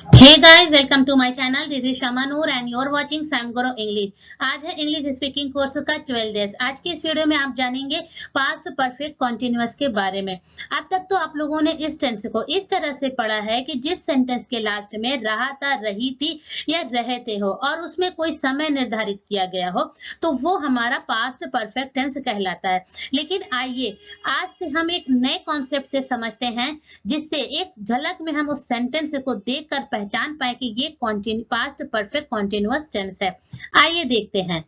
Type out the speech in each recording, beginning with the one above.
Hey guys, welcome to my channel. This is Shama Noor and you're watching Sam Guru English. आज है English speaking course का 12 days. आज की इस video में आप जानेंगे पास्ट परफेक्ट कॉन्टिन्यूअस के बारे में। अब तक तो आप लोगों ने इस टेंस को इस तरह से पढ़ा है कि जिस सेंटेंस के लास्ट में रहा था, रही थी या रहते हो और उसमें कोई समय निर्धारित किया गया हो तो वो हमारा पास्ट परफेक्ट टेंस कहलाता है। लेकिन आइए आज से हम एक नए कॉन्सेप्ट से समझते हैं जिससे एक झलक में हम उस सेंटेंस को देखकर पहचान पाए कि ये पास्ट परफेक्ट कॉन्टिन्यूअस टेंस है। आइए देखते हैं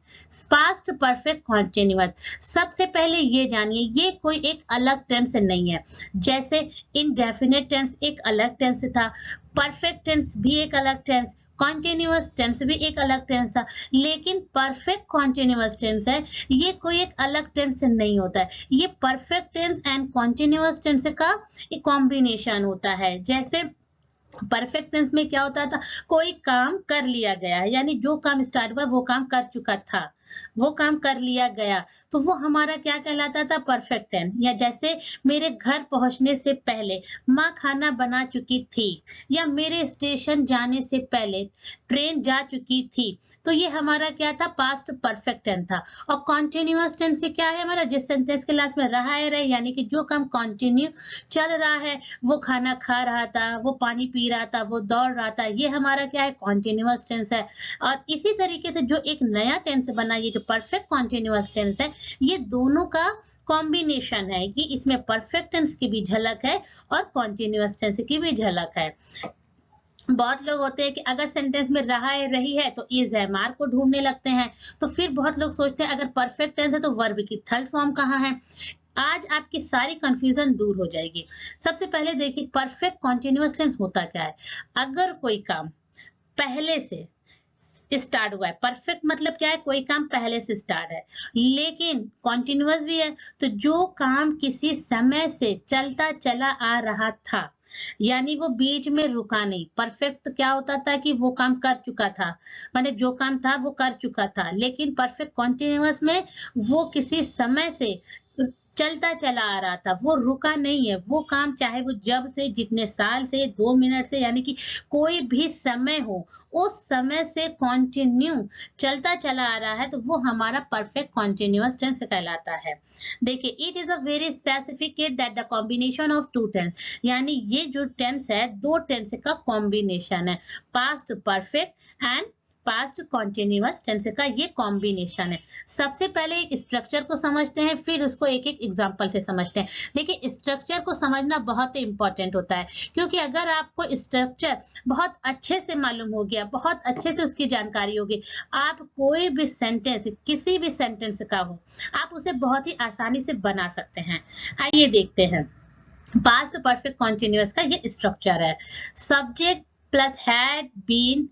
पास्ट परफेक्ट कॉन्टिन्यूअस। सबसे पहले ये जानिए ये कोई एक अलग टेंस नहीं है। जैसे इनडेफिनेट टेंस एक अलग टेंस था, परफेक्ट टेंस भी एक अलग टेंस, कॉन्टिन्यूअस टेंस भी एक अलग टेंस था, लेकिन परफेक्ट कॉन्टिन्यूअस टेंस है ये कोई एक अलग टेंस नहीं होता है। ये perfect tense and continuous tense का एक कॉम्बिनेशन होता है। जैसे परफेक्ट टेंस में क्या होता था, कोई काम कर लिया गया है, यानी जो काम स्टार्ट हुआ वो काम कर चुका था, वो काम कर लिया गया, तो वो हमारा क्या कहलाता था, परफेक्ट टेंस। या जैसे मेरे घर पहुंचने से पहले माँ खाना बना चुकी थी, या मेरे स्टेशन जाने से पहले ट्रेन जा चुकी थी, तो ये हमारा क्या था, पास्ट परफेक्ट टेंस था। और कॉन्टिन्यूअस टेंस से क्या है हमारा, जिस सेंटेंस के लास्ट में रहा है रहे, यानी कि जो काम कंटिन्यू चल रहा है, वो खाना खा रहा था, वो पानी पी रहा था, वो दौड़ रहा था, ये हमारा क्या है, कॉन्टिन्यूअस टेंस है। और इसी तरीके से जो एक नया टेंस बना, ये जो परफेक्ट कॉन्टिन्यूअस टेंस है, ये दोनों का कॉम्बिनेशन है कि इसमें परफेक्ट टेंस की भी झलक है और कॉन्टिन्यूअस टेंस की भी झलक है। बहुत लोग होते हैं कि अगर सेंटेंस में रहा है रही है तो इज है मार को ढूंढने लगते हैं, तो फिर बहुत लोग सोचते हैं अगर परफेक्ट टेंस है तो वर्ब की थर्ड फॉर्म कहाँ है। आज आपकी सारी कंफ्यूजन दूर हो जाएगी। सबसे पहले देखिए परफेक्ट कॉन्टिन्यूअस टेंस होता क्या है। अगर कोई काम पहले से स्टार्ट हुआ है, परफेक्ट मतलब क्या है, कोई काम पहले से स्टार्ट है लेकिन कॉन्टिन्यूअस भी है, तो जो काम किसी समय से चलता चला आ रहा था, यानी वो बीच में रुका नहीं। परफेक्ट क्या होता था कि वो काम कर चुका था, माने जो काम था वो कर चुका था, लेकिन परफेक्ट कॉन्टिन्यूअस में वो किसी समय से चलता चला आ रहा था, वो रुका नहीं है। वो काम चाहे वो जब से, जितने साल से, 2 मिनट से, यानी कि कोई भी समय हो, उस समय से कंटिन्यू चलता चला आ रहा है, तो वो हमारा परफेक्ट कॉन्टिन्यूअस टेंस कहलाता है। देखिए it is a very specific that the combination of two tense, यानी ये जो टेंस है दो टेंस का कॉम्बिनेशन है, past perfect and past continuous tense का ये कॉम्बिनेशन है। सबसे पहले एक स्ट्रक्चर को समझते हैं, फिर उसको एक एक एग्जांपल से समझते हैं। देखिए स्ट्रक्चर को समझना बहुत ही इंपॉर्टेंट होता है, क्योंकि अगर आपको स्ट्रक्चर बहुत अच्छे से मालूम हो गया, बहुत अच्छे से उसकी जानकारी होगी, आप कोई भी सेंटेंस, किसी भी सेंटेंस का हो, आप उसे बहुत ही आसानी से बना सकते हैं। आइए देखते हैं पास्ट परफेक्ट कॉन्टिन्यूअस का ये स्ट्रक्चर है। Subject plus had been,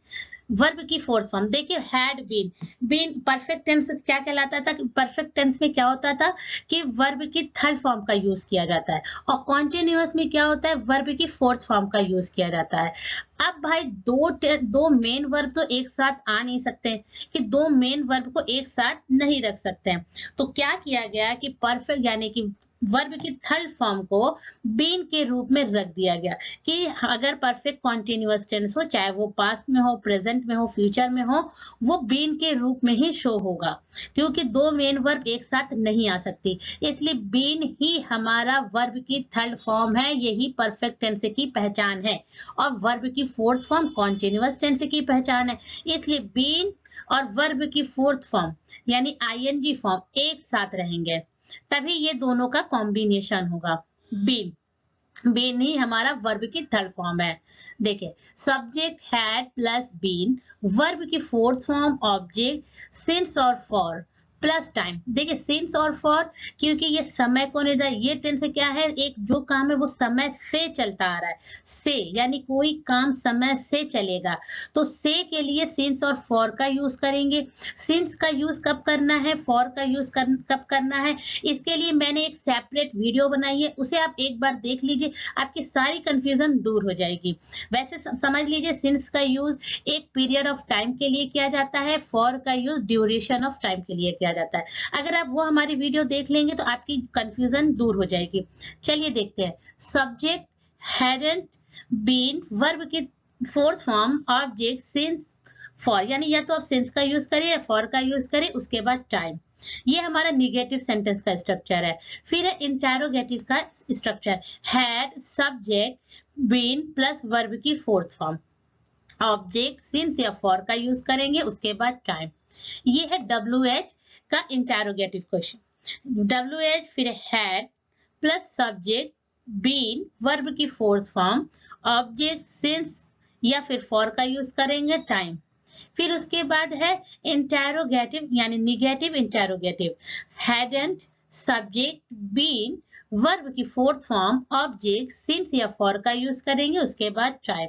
verb की फोर्थ फॉर्म। देखिए had been, been perfect tense क्या कहलाता था, परफेक्ट टेंस में क्या होता था कि वर्ब की थर्ड फॉर्म का यूज किया जाता है, और कॉन्टिन्यूअस में क्या होता है, वर्ब की फोर्थ फॉर्म का यूज किया जाता है। अब भाई दो मेन वर्ब तो एक साथ आ नहीं सकते, कि दो मेन वर्ब को एक साथ नहीं रख सकते हैं, तो क्या किया गया कि परफेक्ट यानी कि वर्ब की थर्ड फॉर्म को बीन के रूप में रख दिया गया, कि अगर परफेक्ट कॉन्टिन्यूअस टेंस हो, चाहे वो पास्ट में हो, प्रेजेंट में हो, फ्यूचर में हो, वो बीन के रूप में ही शो होगा, क्योंकि दो मेन वर्ब एक साथ नहीं आ सकती, इसलिए बीन ही हमारा वर्ब की थर्ड फॉर्म है, यही परफेक्ट टेंस की पहचान है। और वर्ब की फोर्थ फॉर्म कॉन्टिन्यूअस टेंस की पहचान है, इसलिए बीन और वर्ब की फोर्थ फॉर्म यानी आईएनजी फॉर्म एक साथ रहेंगे, तभी ये दोनों का कॉम्बिनेशन होगा। बीन, बीन ही हमारा वर्ब की थर्ड फॉर्म है। देखिए subject had plus been, verb की फोर्थ फॉर्म ऑब्जेक्ट सिंस और फॉर प्लस टाइम। देखिए सिंस और फॉर, क्योंकि ये समय को निर्धारित, ये टेंस क्या है, एक जो काम है वो समय से चलता आ रहा है, से यानी कोई काम समय से चलेगा, तो से के लिए सिंस और फॉर का यूज करेंगे। सिंस का यूज कब करना है, फॉर का यूज कब करना है, इसके लिए मैंने एक सेपरेट वीडियो बनाई है, उसे आप एक बार देख लीजिए, आपकी सारी कंफ्यूजन दूर हो जाएगी। वैसे समझ लीजिए सिंस का यूज एक पीरियड ऑफ टाइम के लिए किया जाता है, फॉर का यूज ड्यूरेशन ऑफ टाइम के लिए किया जाता है। अगर आप वो हमारी वीडियो देख लेंगे तो आपकी कंफ्यूजन दूर हो जाएगी। चलिए देखते हैं। सब्जेक्ट हैडंट बीन, वर्ब की fourth form object since for, यानी या तो आप सिंस का यूज करिए या फॉर का यूज करिए, उसके बाद टाइम। ये हमारा निगेटिव सेंटेंस का स्ट्रक्चर है। फिर है इंटेरोगेटिव का structure, had subject been plus verb की फोर्थ फॉर्म, ऑब्जेक्ट सिंस या फॉर का यूज करेंगे, उसके बाद टाइम। ये है WH का इंटेरोगेटिव क्वेश्चन। WH फिर had plus subject been verb की फोर्थ फॉर्म, ऑब्जेक्ट सिंस या फिर फॉर का यूज करेंगे, टाइम। फिर उसके बाद है इंटेरोगेटिव यानी negative interrogative, hadn't subject been verb की फोर्थ फॉर्म, ऑब्जेक्ट सिंस या फॉर का यूज करेंगे, उसके बाद टाइम।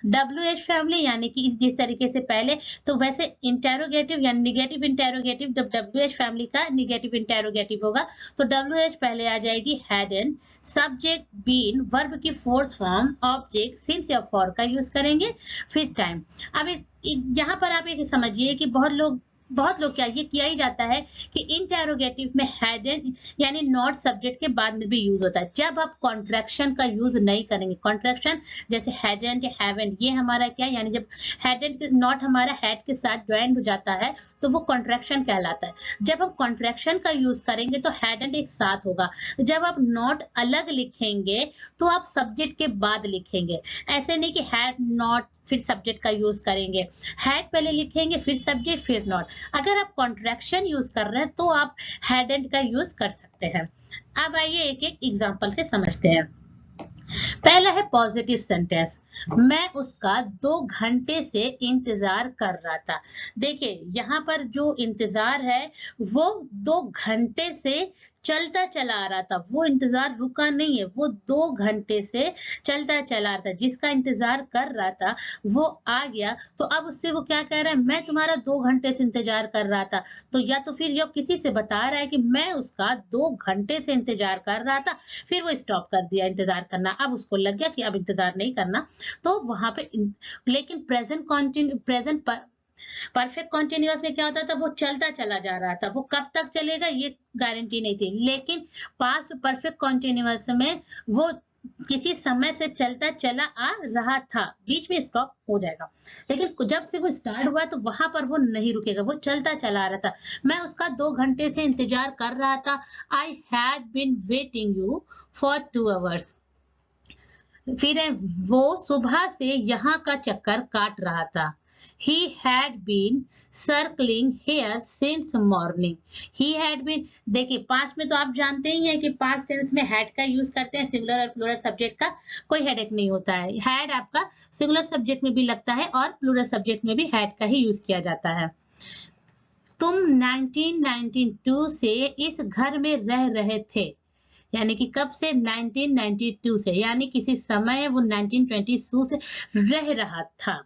WH फैमिली यानी कि जिस तरीके से पहले, तो वैसे इंटेरोगेटिव यानी निगेटिव इंटेरोगेटिव, जब WH फैमिली का निगेटिव इंटेरोगेटिव होगा तो WH पहले आ जाएगी हैडन सब्जेक्ट बीन वर्ब की फोर्थ फॉर्म, ऑब्जेक्ट सिंस या फॉर का यूज करेंगे, फिर टाइम। अब यहाँ पर आप एक समझिए कि बहुत लोग क्या ये किया ही जाता है कि इंटेरोगेटिव में हैडन यानी नॉट सब्जेक्ट के बाद में भी यूज होता है। जब आप कॉन्ट्रैक्शन का यूज नहीं करेंगे, कॉन्ट्रैक्शन जैसे हैडंट या हैवेंट, ये हमारा क्या यानी जब हैडंट नॉट हमारा हैड के साथ ज्वाइन हो जाता है तो वो कॉन्ट्रैक्शन कहलाता है। जब हम कॉन्ट्रैक्शन का यूज करेंगे तो हैडंट एक साथ होगा। जब आप नॉट अलग लिखेंगे तो आप सब्जेक्ट के बाद लिखेंगे, ऐसे नहीं कि हैड नॉट फिर सब्जेक्ट का यूज करेंगे, हैड पहले लिखेंगे फिर सब्जेक्ट फिर नॉट। अगर आप कॉन्ट्रैक्शन यूज कर रहे हैं तो आप हैडंट का यूज कर सकते हैं। अब आइए एक एक एग्जांपल से समझते हैं। पहला है पॉजिटिव सेंटेंस, मैं उसका 2 घंटे से इंतजार कर रहा था। देखिए यहाँ पर जो इंतजार है वो 2 घंटे से चलता चला आ रहा था, वो इंतजार रुका नहीं है, वो 2 घंटे से चलता चला आ रहा था। जिसका इंतजार कर रहा था वो आ गया, तो अब उससे वो क्या कह रहा है, मैं तुम्हारा 2 घंटे से इंतजार कर रहा था। तो या तो फिर ये किसी से बता रहा है कि मैं उसका 2 घंटे से इंतजार कर रहा था, फिर वो स्टॉप कर दिया इंतजार करना, अब उसको लग गया कि अब इंतजार नहीं करना, तो वहां पे। लेकिन प्रेजेंट परफेक्ट कॉन्टिन्यूअस में क्या होता था, वो चलता चला जा रहा था, वो कब तक चलेगा ये गारंटी नहीं थी। लेकिन पास्ट परफेक्ट कॉन्टिन्यूअस में वो किसी समय से चलता चला आ रहा था, बीच में स्टॉप हो जाएगा। लेकिन जब से वो स्टार्ट हुआ तो वहां पर वो नहीं रुकेगा, वो चलता चला आ रहा था। मैं उसका 2 घंटे से इंतजार कर रहा था, I had been waiting you for 2 hours. फिर है वो सुबह से यहाँ का चक्कर काट रहा था, he had been circling here since morning। he had been, देखिए पास्ट में तो आप जानते ही हैं कि पास्ट टेंस में had का यूज करते हैं, सिंगुलर और प्लूरल सब्जेक्ट का कोई हेडेक नहीं होता है। had आपका सिंगुलर सब्जेक्ट में भी लगता है और प्लूरल सब्जेक्ट में भी had का ही यूज किया जाता है। तुम 1992 से इस घर में रह रहे थे, यानी कि कब से, 1992 से, यानी किसी समय वो 1922 से रह रहा था।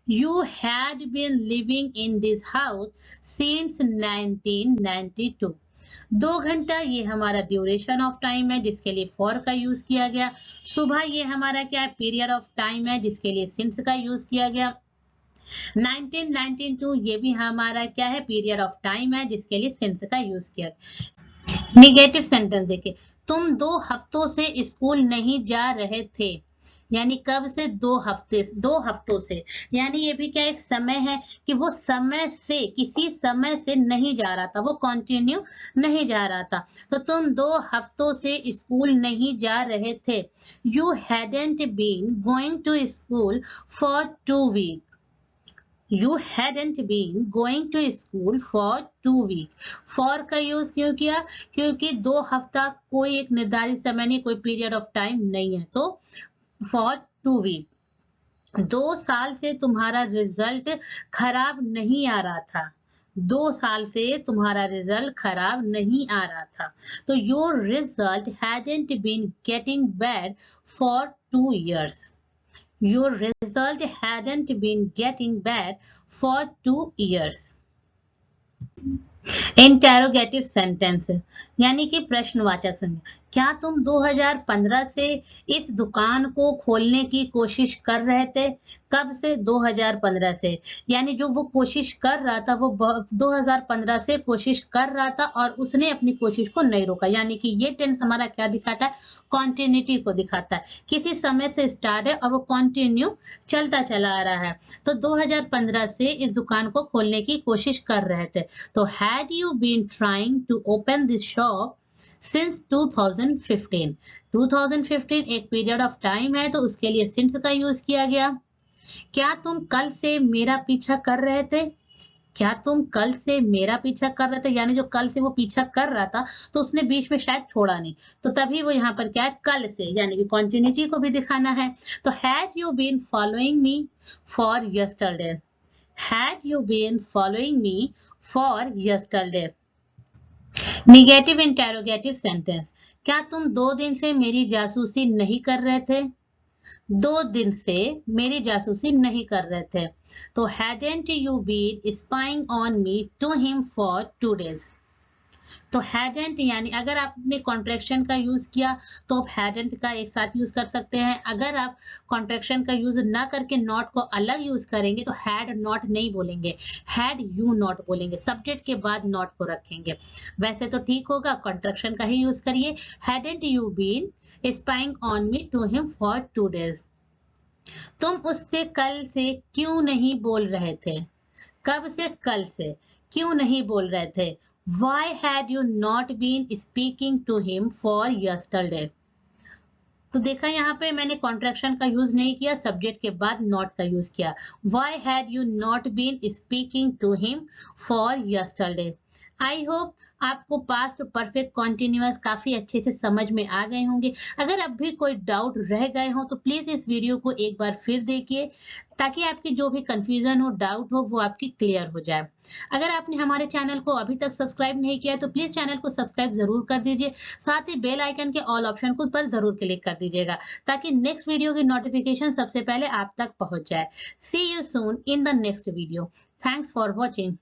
You had been living in this house since 1992। 2 घंटा ये हमारा ड्यूरेशन ऑफ टाइम है जिसके लिए फॉर का यूज किया गया। सुबह ये हमारा क्या है, पीरियड ऑफ टाइम है जिसके लिए सिंस का यूज किया गया। 1992 ये भी हमारा क्या है, पीरियड ऑफ टाइम है जिसके लिए सिंस का यूज किया। निगेटिव सेंटेंस देखिए, तुम 2 हफ्तों से स्कूल नहीं जा रहे थे, यानी कब से, 2 हफ्तों से, यानी ये भी क्या एक समय है कि वो समय से, किसी समय से नहीं जा रहा था, वो कंटिन्यू नहीं जा रहा था। तो तुम 2 हफ्तों से स्कूल नहीं जा रहे थे, you hadn't been going to school for 2 week. You hadn't been going to school for 2 weeks। For का यूज क्यों किया, क्योंकि 2 हफ्ता कोई एक निर्धारित समय नहीं, कोई पीरियड ऑफ टाइम नहीं है, तो फॉर 2 वीक। 2 साल से तुम्हारा रिजल्ट खराब नहीं आ रहा था, 2 साल से तुम्हारा रिजल्ट खराब नहीं आ रहा था, तो your result hadn't been getting bad for 2 years। Your result hadn't been getting bad for 2 years। Interrogative sentence यानी कि प्रश्नवाचक संज्ञा, क्या तुम 2015 से इस दुकान को खोलने की कोशिश कर रहे थे? कब से? 2015 से। यानी जो वो कोशिश कर रहा था वो 2015 से कोशिश कर रहा था और उसने अपनी कोशिश को नहीं रोका। यानी कि ये टेंस हमारा क्या दिखाता है? कॉन्टिन्यूटी को दिखाता है। किसी समय से स्टार्ट है और वो कंटिन्यू चलता चला आ रहा है। तो 2015 से इस दुकान को खोलने की कोशिश कर रहे थे। तो had you been trying to open this shop since 2015। 2015 एक पीरियड ऑफ टाइम है तो उसके लिए सिंस का यूज किया गया। क्या तुम कल से मेरा पीछा कर रहे थे? क्या तुम कल से मेरा पीछा कर रहे थे? यानी जो कल से वो पीछा कर रहा था तो उसने बीच में शायद छोड़ा नहीं, तो तभी वो यहाँ पर क्या है? कल से, यानी कि कॉन्टिन्यूटी को भी दिखाना है। तो had you been following me for yesterday? Had you been following me for yesterday? Negative interrogative sentence. क्या तुम 2 दिन से मेरी जासूसी नहीं कर रहे थे? 2 दिन से मेरी जासूसी नहीं कर रहे थे। तो hadn't you been spying on me to him for 2 days? तो hadn't यानी अगर आपने कॉन्ट्रैक्शन का यूज किया तो आप hadn't का एक साथ यूज कर सकते हैं। अगर आप कॉन्ट्रैक्शन का यूज ना करके नॉट को अलग यूज करेंगे तो had not नहीं बोलेंगे, had you not बोलेंगे, सब्जेक्ट के बाद नॉट को रखेंगे। वैसे तो ठीक होगा, कॉन्ट्रैक्शन का ही यूज करिए। hadn't you been spying on me to him for 2 days? तुम उससे कल से क्यों नहीं बोल रहे थे? कब से? कल से। क्यों नहीं बोल रहे थे? Why had you not been speaking to him for yesterday? तो देखा यहाँ पे मैंने कॉन्ट्रैक्शन का यूज नहीं किया, सब्जेक्ट के बाद नॉट का यूज किया। Why had you not been speaking to him for yesterday? I hope आपको पास्ट परफेक्ट कॉन्टिन्यूअस काफी अच्छे से समझ में आ गए होंगे। अगर अब भी कोई डाउट रह गए हो तो प्लीज इस वीडियो को एक बार फिर देखिए ताकि आपकी जो भी कंफ्यूजन हो, डाउट हो, वो आपकी क्लियर हो जाए। अगर आपने हमारे चैनल को अभी तक सब्सक्राइब नहीं किया तो प्लीज चैनल को सब्सक्राइब जरूर कर दीजिए। साथ ही बेल आइकन के ऑल ऑप्शन को पर जरूर क्लिक कर दीजिएगा ताकि नेक्स्ट वीडियो की नोटिफिकेशन सबसे पहले आप तक पहुंच जाए। See you soon in the next video. Thanks for watching.